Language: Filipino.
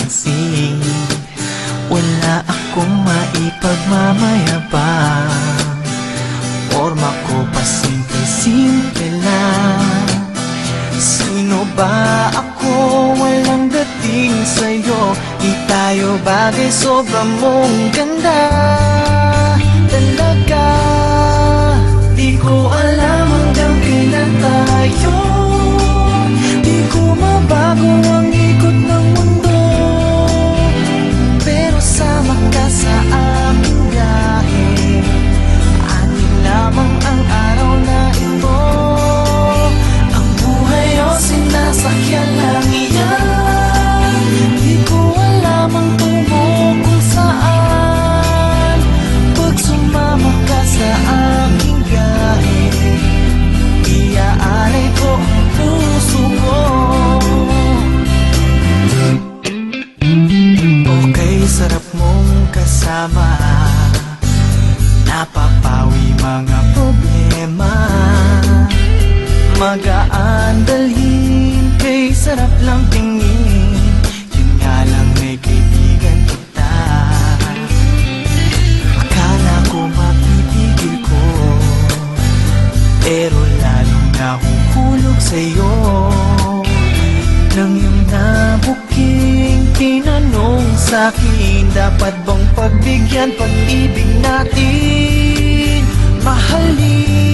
napansin. Wala akong maipagmamayabang, forma ko pa simple-simple lang. Sino ba ako? Walang dating sa'yo. Di tayo bagay, sobra mong ganda talaga. Di ko alam hanggang kailan tayo. Di ko mabago ang ikot ng mundo, pero sama ka sa aking biyahe. Atin lamang ang araw na ito. Ang buhay o sinasakyan lang iyan. Di ko alam ang tumukol saan. Pag sumama ka sa aking biyahe, iaalay ko ang puso mo. Okay, sarap mong kasama. Napapawi mga problema. Magaan dalhin, kay sarap lang tingin. Yun nga lang, may kaibigan kita. Akala ko mapipigil ko, pero lalong nahuhulog sa'yo. Nang iyong nabuking tinanong sa'kin, dapat bang pagbigyan pag-ibig natin? Mahalin